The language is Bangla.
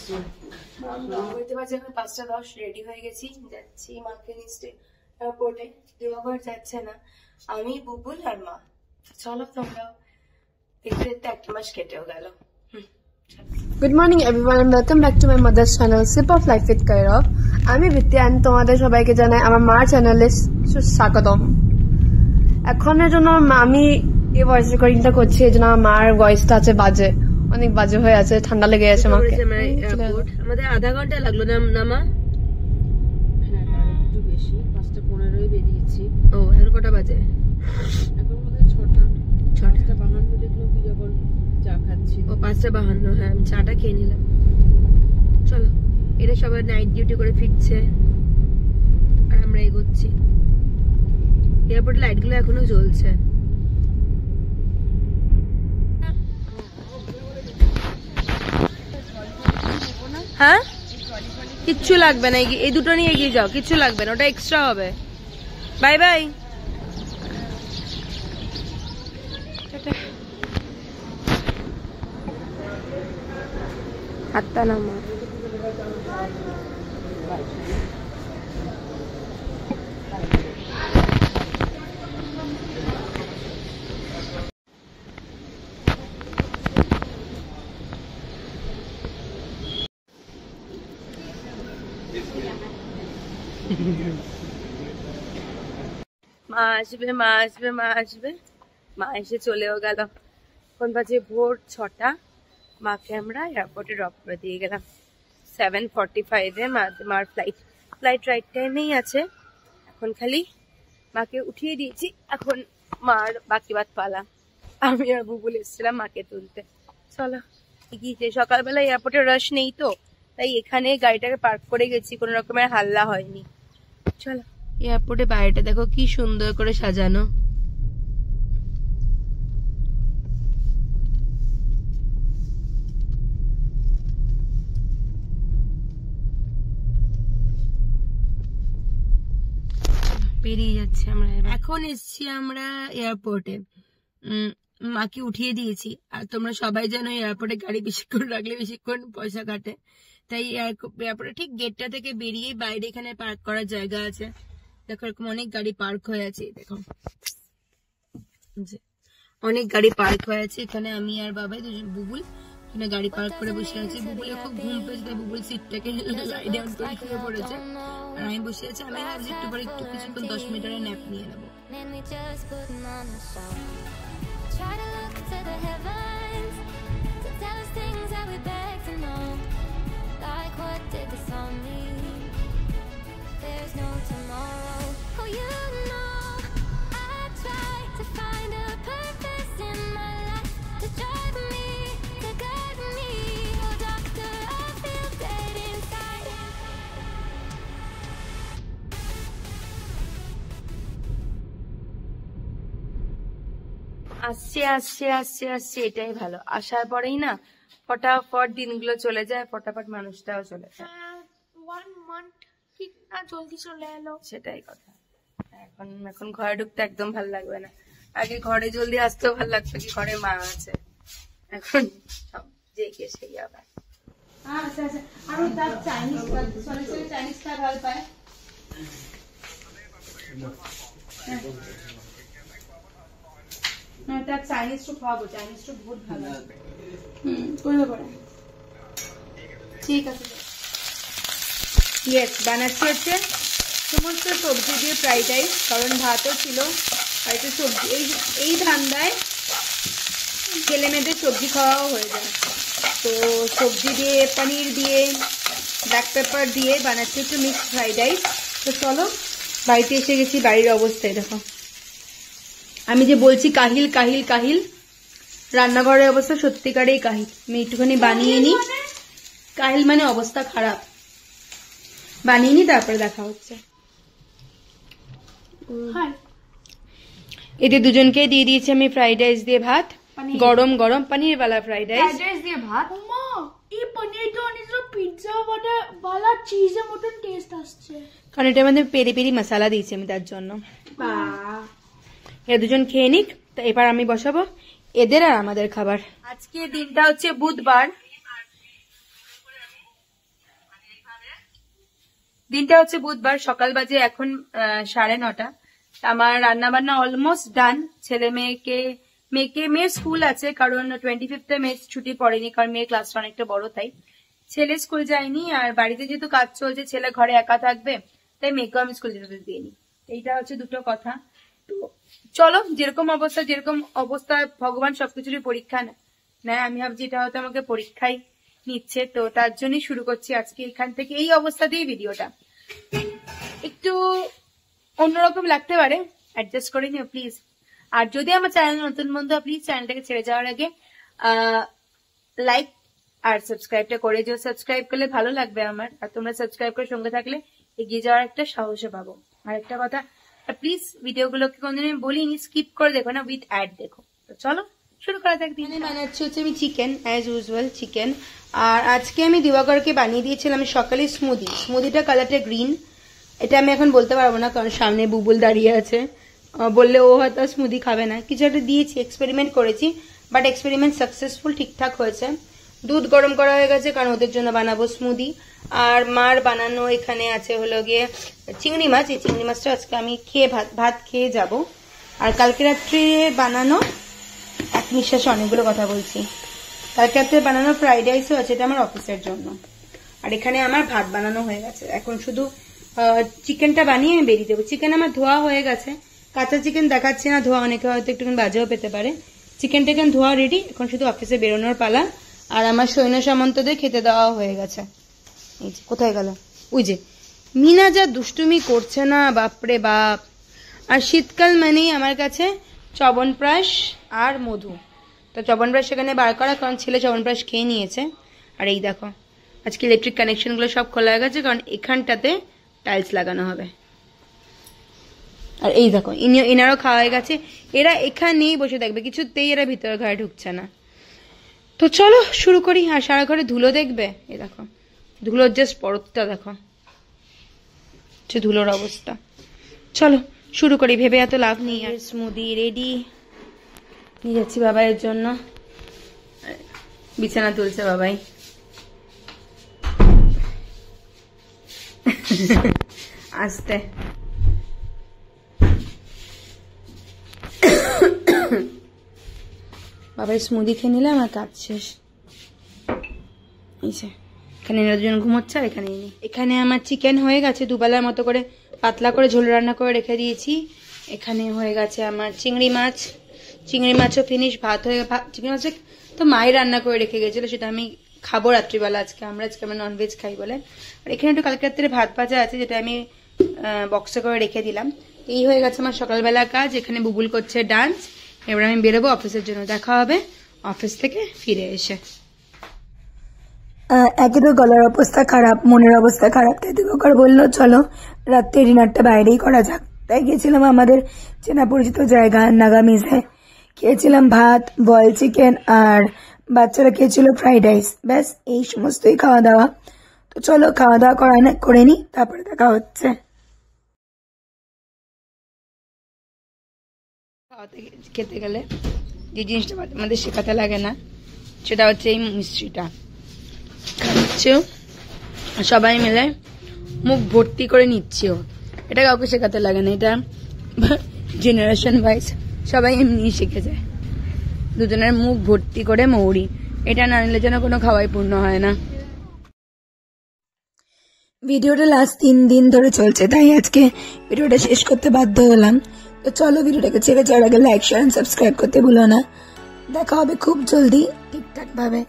5:10 রেডি হয়ে গেছি, যাচ্ছি মাকে নিচে এয়ারপোর্টে। দিবাকর যাচ্ছে না, আমি, বুবুল আর মা। চলো তোমরা দেখতে দেখতে 1 মাস কেটেও গেল। Good morning everyone and welcome back to my mother's channel Sip of Life with Kairav. আমি বিদ্যা and তোমাদের সবাইকে জানাই আমার মার চ্যানেলে স্বাগতম। এখনের জন্য আমি এই ভয়েস রেকর্ডিংটা করছি, এই জন্য আমার মার ভয়েসটা আছে বাজে, অনেক বাজে হয়ে আছে, ঠান্ডা লেগে গেছে মাকে। আমাদের আধা ঘন্টা লাগলো নামা। হ্যাঁ একটু বেশি, 5:15 বেরিয়েছি। ও এখন কটা বাজে? এখন বোধহয় 6:52 দেখলাম তুই যখন চা খাচ্ছি। ও 5:52, হ্যাঁ আমি চাটা খেয়ে নিলাম। চলো, এরা সবাই নাইট ডিউটি করে ফিরছে আর আমরা এগোচ্ছি। এয়ারপোর্ট লাইট গুলো এখনো জ্বলছে। হ্যাঁ কিচ্ছু লাগবে না, এই দুটো নিয়ে এগিয়ে যাও, কিচ্ছু লাগবে না, ওটা এক্সট্রা হবে। Bye bye. হাতটা নামা। মা আসবে, মা আসবে, মা আসবে। মা এসে চলেও গেল। এখন বাজে ভোর 6টা। মাকে আমরা এয়ারপোর্টে ড্রপ করে দিয়ে গেলাম। 7:45 মার ফ্লাইট রাইট টাইমেই আছে। এখন খালি মাকে উঠিয়ে দিয়েছি, এখন মার বাকি বাদ পালা। আমি আর বুবুল এসেছিলাম মাকে তুলতে। চলো এগিয়ে, সকালবেলা এয়ারপোর্টে রাশ নেই তো, তাই এখানে গাড়িটাকে পার্ক করে গেছি, কোনো রকমের হাল্লা হয়নি। চলো, এয়ারপোর্টে বাইরেটা দেখো কি সুন্দর করে সাজানো। বেরিয়ে যাচ্ছি আমরা। এখন এসছি আমরা এয়ারপোর্টে, মাকে উঠিয়ে দিয়েছি। আর তোমরা সবাই জানো এয়ারপোর্টে গাড়ি বেশিক্ষণ রাখলে বেশিক্ষণ পয়সা কাটে, তাই এয়ারপোর্টে ঠিক গেটটা থেকে বেরিয়ে বাইরে এখানে পার্ক করার জায়গা আছে। দেখো এরকম অনেক গাড়ি পার্ক হয়ে আছে, দেখো অনেক গাড়ি পার্ক হয়ে আছে এখানে। আমি আর বাবাই দুজন, বুবুল এখানে গাড়ি পার্ক করে বসে আছি। বুবুলের খুব ঘুম পেয়েছে, বুবুল সিটটাকে লাই ডাউন করে শুয়ে পড়েছে আর আমি বসে আছি। আমি ভাবছি একটু পরে একটু কিছুক্ষণ 10 মিনিটের ন্যাপ নিয়ে নেবো। আসছে আসছে আসছে আসছে, এটাই ভালো। আসার পরেই না ফটাফট দিনগুলো চলে যায়, ফটাফট মানুষটাও চলে যায়। 1 month ঠিক না জলদি চলে এলো, সেটাই কথা। এখন ঘরে ঢুকতে একদম ভালো লাগবে না। আগে ঘরে জলদি আসতেও ভালো লাগতো, কি ঘরে মা আছে। এখন সব যে কে সেই আবার। আচ্ছা আচ্ছা, আর তার চাইনিজটা ভালো পায়। না তার চাইনিজটা খাবো, চাইনিজটা বহুত ভালো। করবে পরে, ঠিক আছে। ইয়েস, বানাচ্ছি হচ্ছে সমস্ত সবজি দিয়ে ফ্রাইড রাইস, কারণ ভাতও ছিল আর একটু সবজি। এই ঠান্ডায় ছেলে মেয়েদের সবজি খাওয়াও হয়ে যায়, তো সবজি দিয়ে, পনির দিয়ে, ব্ল্যাক পেপার দিয়ে বানাচ্ছি একটু মিক্সড ফ্রাইড রাইস। তো চলো, বাড়িতে এসে গেছি। বাড়ির অবস্থায় দেখো, আমি যে বলছি কাহিল কাহিল কাহিল, রান্নাঘরের অবস্থা সত্যিকারেই কাহিল। আমি একটুখানি বানিয়ে নি, কাহিল মানে অবস্থা খারাপ। বানিয়ে নি, তারপরে দেখা হচ্ছে। এতে দুজনকে দিয়ে দিয়েছি আমি ফ্রাইড রাইস দিয়ে ভাত, গরম গরম পনির वाला ফ্রাইড রাইস দিয়ে ভাত। এই পনিরটা অনেক পিৎজা वाला চিজের মতন টেস্ট আসছে, কারণ এটার মধ্যে পেরি পেরি মশলা দিয়েছি আমি তার জন্য। এরা দুজন খেয়ে নিক, তো এবার আমি বসাবো এদের আর আমাদের খাবার। আজকে দিনটা হচ্ছে বুধবার। দিনটা হচ্ছে বুধবার, সকাল বাজে এখন 9:30। আমার রান্না বান্না অলমোস্ট ডান। ছেলে মেয়ের স্কুল আছে, কারণ 25 মে ছুটি পড়েনি, কারণ মেয়ের ক্লাসটা অনেকটা বড়, তাই ছেলে স্কুল যায়নি। আর বাড়িতে যেহেতু কাজ চলছে, ছেলে ঘরে একা থাকবে, তাই মেয়েকেও আমি স্কুল যেতে দিইনি। এইটা হচ্ছে দুটো কথা। তো চলো, যেরকম অবস্থা ভগবান সবকিছুরই পরীক্ষা নেয়। আমি ভাবছি এটা হয়তো আমাকে পরীক্ষায় নিচ্ছে, তো তার জন্যই শুরু করছি আজকে এখান থেকে, এই অবস্থা দিয়ে ভিডিওটা। একটু অন্যরকম লাগতে পারে, অ্যাডজাস্ট করে নিও প্লিজ। আর যদি আমার চ্যানেল নতুন বন্ধু, প্লিজ চ্যানেলটাকে ছেড়ে যাওয়ার আগে লাইক আর সাবস্ক্রাইবটা করে দিও। সাবস্ক্রাইব করলে ভালো লাগবে আমার, আর তোমরা সাবস্ক্রাইব করে সঙ্গে থাকলে এগিয়ে যাওয়ার একটা সাহসও পাবো। আর একটা কথা, প্লিজ ভিডিওগুলোকে কোনদিন বলিনি স্কিপ করে দেখো না, উইথ অ্যাড দেখো। তো চলো শুরু করা যাক। দিনে বানাচ্ছি হচ্ছে আমি চিকেন, অ্যাজ ইউজুয়াল চিকেন। আর আজকে আমি দিবাকরকে বানিয়ে দিয়েছিলাম সকালে স্মুদিটা কালারটা গ্রিন। এটা আমি এখন বলতে পারবো না, কারণ সামনে বুবুল দাঁড়িয়ে আছে, বললে ও হয়তো স্মুদি খাবে না। কিছু একটা দিয়েছি, এক্সপেরিমেন্ট করেছি, বাট এক্সপেরিমেন্ট সাকসেসফুল, ঠিকঠাক হয়েছে। দুধ গরম করা হয়ে গেছে, কারণ ওদের জন্য বানাবো স্মুদি। আর মার বানানো এখানে আছে হলো গিয়ে চিংড়ি মাছ। এই চিংড়ি মাছটা আজকে আমি ভাত খেয়ে যাব। আর কালকে রাত্রে বানানো, এক নিঃশ্বাসে অনেকগুলো কথা বলছি, কালকে রাত্রে বানানো ফ্রাইড রাইসও আছে, এটা আমার অফিসের জন্য। আর এখানে আমার ভাত বানানো হয়ে গেছে, এখন শুধু চিকেনটা বানিয়ে আমি বেরিয়ে দেবো। চিকেন আমার ধোয়া হয়ে গেছে, কাঁচা চিকেন দেখাচ্ছি না, ধোয়া অনেকে হয়তো একটু বাজেও পেতে পারে। চিকেন টেকেন ধোয়া রেডি, এখন শুধু অফিসে বেরোনোর পালা। আর আমার সৈন্য সামন্তদের খেতে দেওয়া হয়ে গেছে। এই যে কোথায় গেল, ওই যে মিনা যা দুষ্টুমি করছে না, বাপরে বাপ। আর শীতকাল মানেই আমার কাছে চবনপ্রাশ আর মধু। তো চবনপ্রাশ সেখানে বার করা, কারণ ছেলে চবনপ্রাশ খেয়ে নিয়েছে। আর এই দেখো, আজকে ইলেকট্রিক কানেকশনগুলো সব খোলা হয়ে গেছে, কারণ এখানটাতে টাইলস লাগানো হবে। আর এই দেখো, এনারও খাওয়া হয়ে গেছে। এরা এখানেই বসে থাকবে, কিছুতেই এরা ভিতরে ঘরে ঢুকছে না। তো চলো শুরু করি। আর সারা ঘরে ধুলো দেখবে, এই দেখো ধুলোর জাস্ট পরতটা দেখো, ধুলোর অবস্থা। চলো শুরু করি, ভেবে এত লাভ নেই। আর স্মুদি রেডি, নিয়ে যাচ্ছি বাবাইয়ের জন্য। বিছানা তুলছে বাবাই। আস্তে বাবাই স্মুদি খেয়ে নিলাম, আর কাজ শেষ। এখানে দুজন ঘুমোচ্ছে, আর এখানে আমার চিকেন হয়ে গেছে, দুবেলার মতো করে পাতলা করে ঝোল রান্না করে রেখে দিয়েছি। এখানে হয়ে গেছে আমার চিংড়ি মাছও ফিনিশ। ভাত হয়ে চিংড়ি মাছ তো মাই রান্না করে রেখে গেছিল, সেটা আমি খাবো রাত্রিবেলা। আজকে আমরা ননভেজ খাই বলে। আর এখানে একটু কালকে রাত্রে ভাত ভাজা আছে, যেটা আমি বক্সে করে রেখে দিলাম। এই হয়ে গেছে আমার সকালবেলা কাজ। এখানে বুবুল করছে ডান্স। এবার আমি বেরোবো অফিসের জন্য, দেখা হবে অফিস থেকে ফিরে এসে। একে তো গলার অবস্থা খারাপ, মনের অবস্থা খারাপ, তাই দিবাকর বললো চলো রাত্রে ডিনারটা বাইরেই করা যাক। তাই গেছিলাম আমাদের চেনা পরিচিত জায়গা নাগামিজে। খেয়েছিলাম ভাত, বয়েল চিকেন, আর বাচ্চারা খেয়েছিল ফ্রাইড রাইস। ব্যাস এই সমস্তই খাওয়া দাওয়া। তো চলো খাওয়া দাওয়া করে নি, তারপরে দেখা হচ্ছে। খেতে গেলে যে জিনিসটা আমাদের শেখাতে লাগে না, সেটা হচ্ছে এই মিষ্টিটা। খাচ্ছেও সবাই মিলে মুখ ভর্তি করে নিচ্ছেও, এটা কাউকে শেখাতে লাগে না, এটা জেনারেশন ওয়াইজ সবাই এমনি শিখে যায়। দুজনের মুখ ভর্তি করে মৌরি, এটা না নিলে যেন কোনো খাওয়াই পূর্ণ হয় না। ভিডিওটা লাস্ট 3 দিন ধরে চলছে, তাই আজকে ভিডিওটা শেষ করতে বাধ্য হলাম। তো চলো ভিডিওটাকে ছেড়ে যাওয়ার আগে লাইক, শেয়ার, সাবস্ক্রাইব করতে ভুলো না। দেখা হবে খুব জলদি ঠিকঠাক ভাবে।